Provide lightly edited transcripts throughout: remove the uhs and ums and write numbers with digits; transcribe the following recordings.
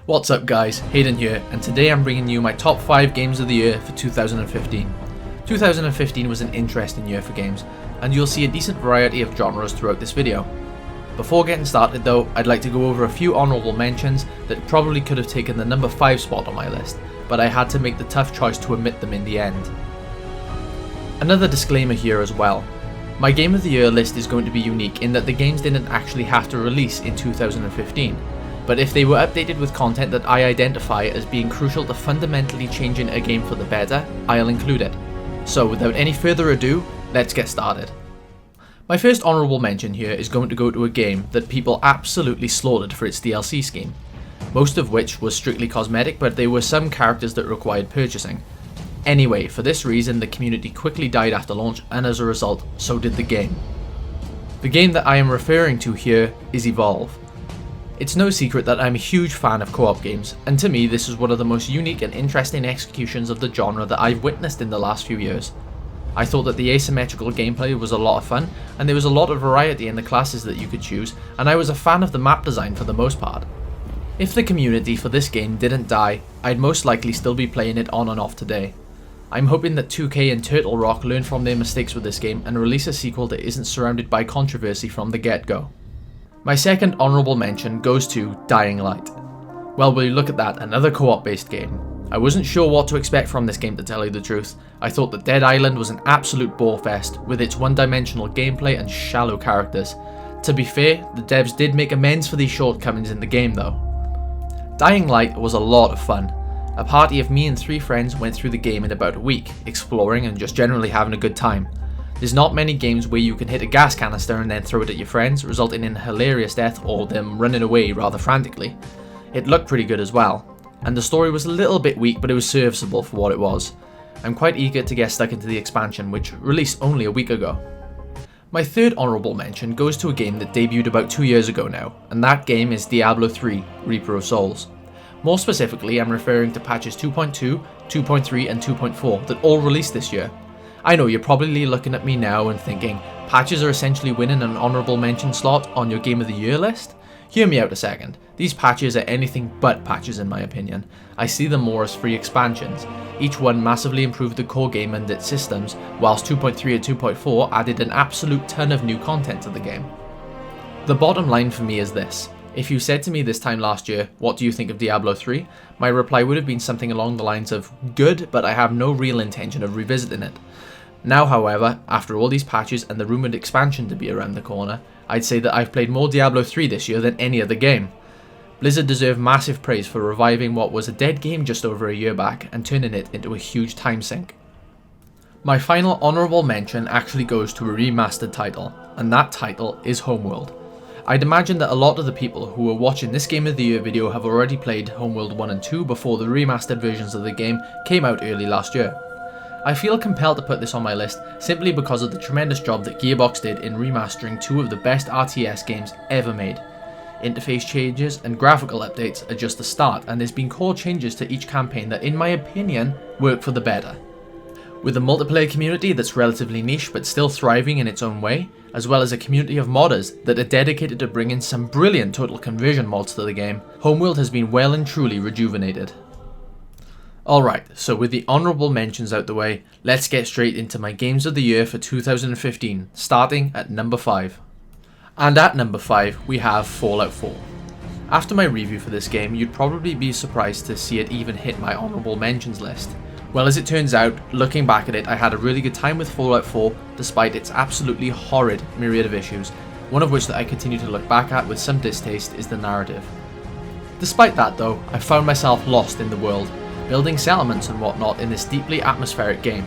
What's up guys, Hayden here, and today I'm bringing you my top 5 games of the year for 2015. 2015 was an interesting year for games, and you'll see a decent variety of genres throughout this video. Before getting started though, I'd like to go over a few honourable mentions that probably could have taken the number 5 spot on my list, but I had to make the tough choice to omit them in the end. Another disclaimer here as well. My Game of the Year list is going to be unique in that the games didn't actually have to release in 2015. But if they were updated with content that I identify as being crucial to fundamentally changing a game for the better, I'll include it. So without any further ado, let's get started. My first honourable mention here is going to go to a game that people absolutely slaughtered for its DLC scheme. Most of which was strictly cosmetic, but there were some characters that required purchasing. Anyway, for this reason the community quickly died after launch, and as a result, so did the game. The game that I am referring to here is Evolve. It's no secret that I'm a huge fan of co-op games, and to me this is one of the most unique and interesting executions of the genre that I've witnessed in the last few years. I thought that the asymmetrical gameplay was a lot of fun, and there was a lot of variety in the classes that you could choose, and I was a fan of the map design for the most part. If the community for this game didn't die, I'd most likely still be playing it on and off today. I'm hoping that 2K and Turtle Rock learn from their mistakes with this game and release a sequel that isn't surrounded by controversy from the get-go. My second honourable mention goes to Dying Light. Well, will you look at that, another co-op based game. I wasn't sure what to expect from this game, to tell you the truth. I thought that Dead Island was an absolute bore fest with its one-dimensional gameplay and shallow characters. To be fair, the devs did make amends for these shortcomings in the game though. Dying Light was a lot of fun. A party of me and 3 friends went through the game in about a week, exploring and just generally having a good time. There's not many games where you can hit a gas canister and then throw it at your friends, resulting in a hilarious death or them running away rather frantically. It looked pretty good as well, and the story was a little bit weak, but it was serviceable for what it was. I'm quite eager to get stuck into the expansion, which released only a week ago. My third honourable mention goes to a game that debuted about 2 years ago now, and that game is Diablo 3: Reaper of Souls. More specifically, I'm referring to patches 2.2, 2.3 and 2.4 that all released this year. I know you're probably looking at me now and thinking, patches are essentially winning an honourable mention slot on your Game of the Year list? Hear me out a second. These patches are anything but patches in my opinion. I see them more as free expansions. Each one massively improved the core game and its systems, whilst 2.3 and 2.4 added an absolute ton of new content to the game. The bottom line for me is this. If you said to me this time last year, what do you think of Diablo 3? My reply would have been something along the lines of, good, but I have no real intention of revisiting it. Now however, after all these patches and the rumoured expansion to be around the corner, I'd say that I've played more Diablo 3 this year than any other game. Blizzard deserve massive praise for reviving what was a dead game just over a year back and turning it into a huge time sink. My final honourable mention actually goes to a remastered title, and that title is Homeworld. I'd imagine that a lot of the people who are watching this Game of the Year video have already played Homeworld 1 and 2 before the remastered versions of the game came out early last year. I feel compelled to put this on my list simply because of the tremendous job that Gearbox did in remastering 2 of the best RTS games ever made. Interface changes and graphical updates are just the start, and there's been core changes to each campaign that in my opinion work for the better. With a multiplayer community that's relatively niche but still thriving in its own way, as well as a community of modders that are dedicated to bringing some brilliant total conversion mods to the game, Homeworld has been well and truly rejuvenated. Alright, so with the honourable mentions out the way, let's get straight into my games of the year for 2015, starting at number 5. And at number 5 we have Fallout 4. After my review for this game, you'd probably be surprised to see it even hit my honourable mentions list. Well, as it turns out, looking back at it, I had a really good time with Fallout 4 despite its absolutely horrid myriad of issues, one of which that I continue to look back at with some distaste is the narrative. Despite that though, I found myself lost in the world, building settlements and whatnot in this deeply atmospheric game.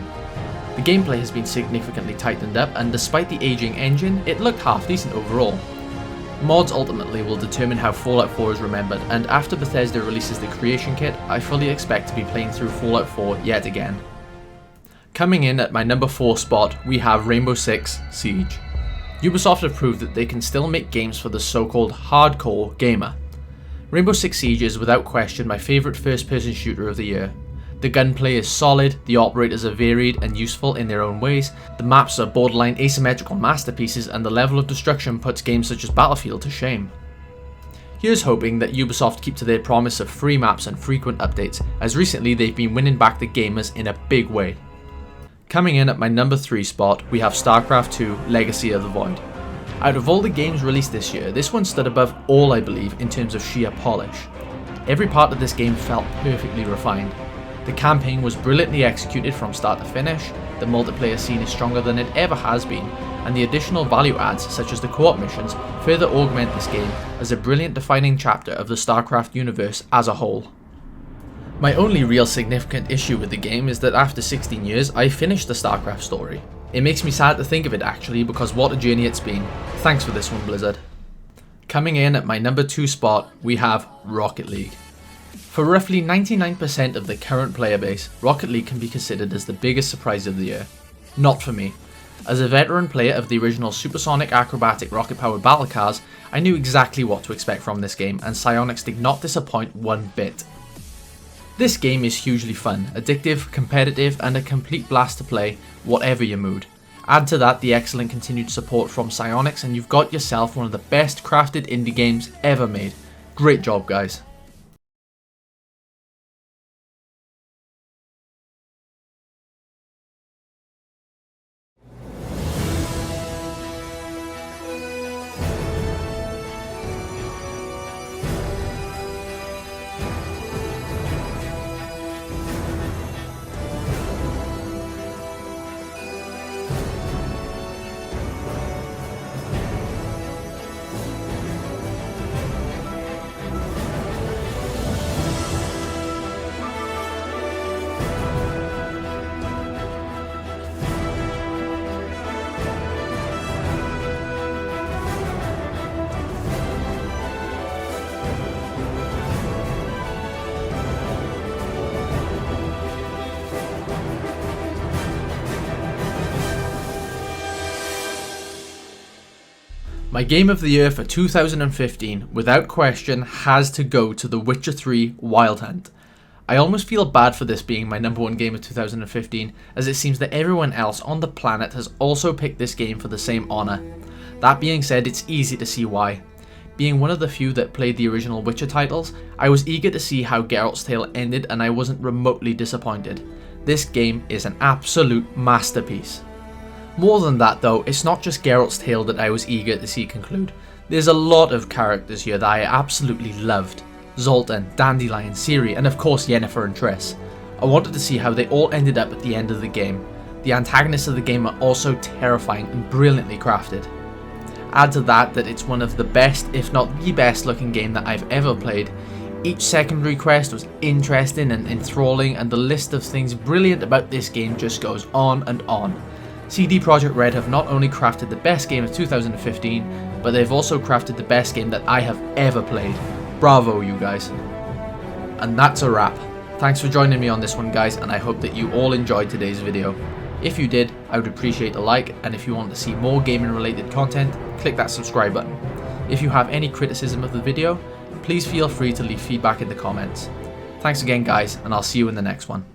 The gameplay has been significantly tightened up, and despite the aging engine, it looked half decent overall. Mods ultimately will determine how Fallout 4 is remembered, and after Bethesda releases the Creation Kit, I fully expect to be playing through Fallout 4 yet again. Coming in at my number 4 spot, we have Rainbow Six Siege. Ubisoft have proved that they can still make games for the so-called hardcore gamer. Rainbow Six Siege is without question my favourite first-person shooter of the year. The gunplay is solid, the operators are varied and useful in their own ways, the maps are borderline asymmetrical masterpieces, and the level of destruction puts games such as Battlefield to shame. Here's hoping that Ubisoft keep to their promise of free maps and frequent updates, as recently they've been winning back the gamers in a big way. Coming in at my number 3 spot, we have StarCraft II Legacy of the Void. Out of all the games released this year, this one stood above all, I believe, in terms of sheer polish. Every part of this game felt perfectly refined. The campaign was brilliantly executed from start to finish, the multiplayer scene is stronger than it ever has been, and the additional value adds such as the co-op missions further augment this game as a brilliant defining chapter of the StarCraft universe as a whole. My only real significant issue with the game is that after 16 years I finished the StarCraft story. It makes me sad to think of it actually, because what a journey it's been. Thanks for this one, Blizzard. Coming in at my number 2 spot, we have Rocket League. For roughly 99% of the current player base, Rocket League can be considered as the biggest surprise of the year. Not for me. As a veteran player of the original supersonic acrobatic rocket-powered battle cars, I knew exactly what to expect from this game, and Psyonix did not disappoint one bit. This game is hugely fun, addictive, competitive, and a complete blast to play, whatever your mood. Add to that the excellent continued support from Psyonix and you've got yourself one of the best crafted indie games ever made. Great job, guys. My game of the year for 2015, without question, has to go to The Witcher 3 Wild Hunt. I almost feel bad for this being my number 1 game of 2015, as it seems that everyone else on the planet has also picked this game for the same honour. That being said, it's easy to see why. Being one of the few that played the original Witcher titles, I was eager to see how Geralt's Tale ended and I wasn't remotely disappointed. This game is an absolute masterpiece. More than that though, it's not just Geralt's Tale that I was eager to see conclude. There's a lot of characters here that I absolutely loved. Zoltan, Dandelion, Ciri, and of course Yennefer and Triss. I wanted to see how they all ended up at the end of the game. The antagonists of the game are also terrifying and brilliantly crafted. Add to that it's one of the best, if not the best looking game that I've ever played. Each secondary quest was interesting and enthralling, and the list of things brilliant about this game just goes on and on. CD Projekt Red have not only crafted the best game of 2015, but they've also crafted the best game that I have ever played. Bravo, you guys. And that's a wrap. Thanks for joining me on this one, guys, and I hope that you all enjoyed today's video. If you did, I would appreciate a like, and if you want to see more gaming related content, click that subscribe button. If you have any criticism of the video, please feel free to leave feedback in the comments. Thanks again, guys, and I'll see you in the next one.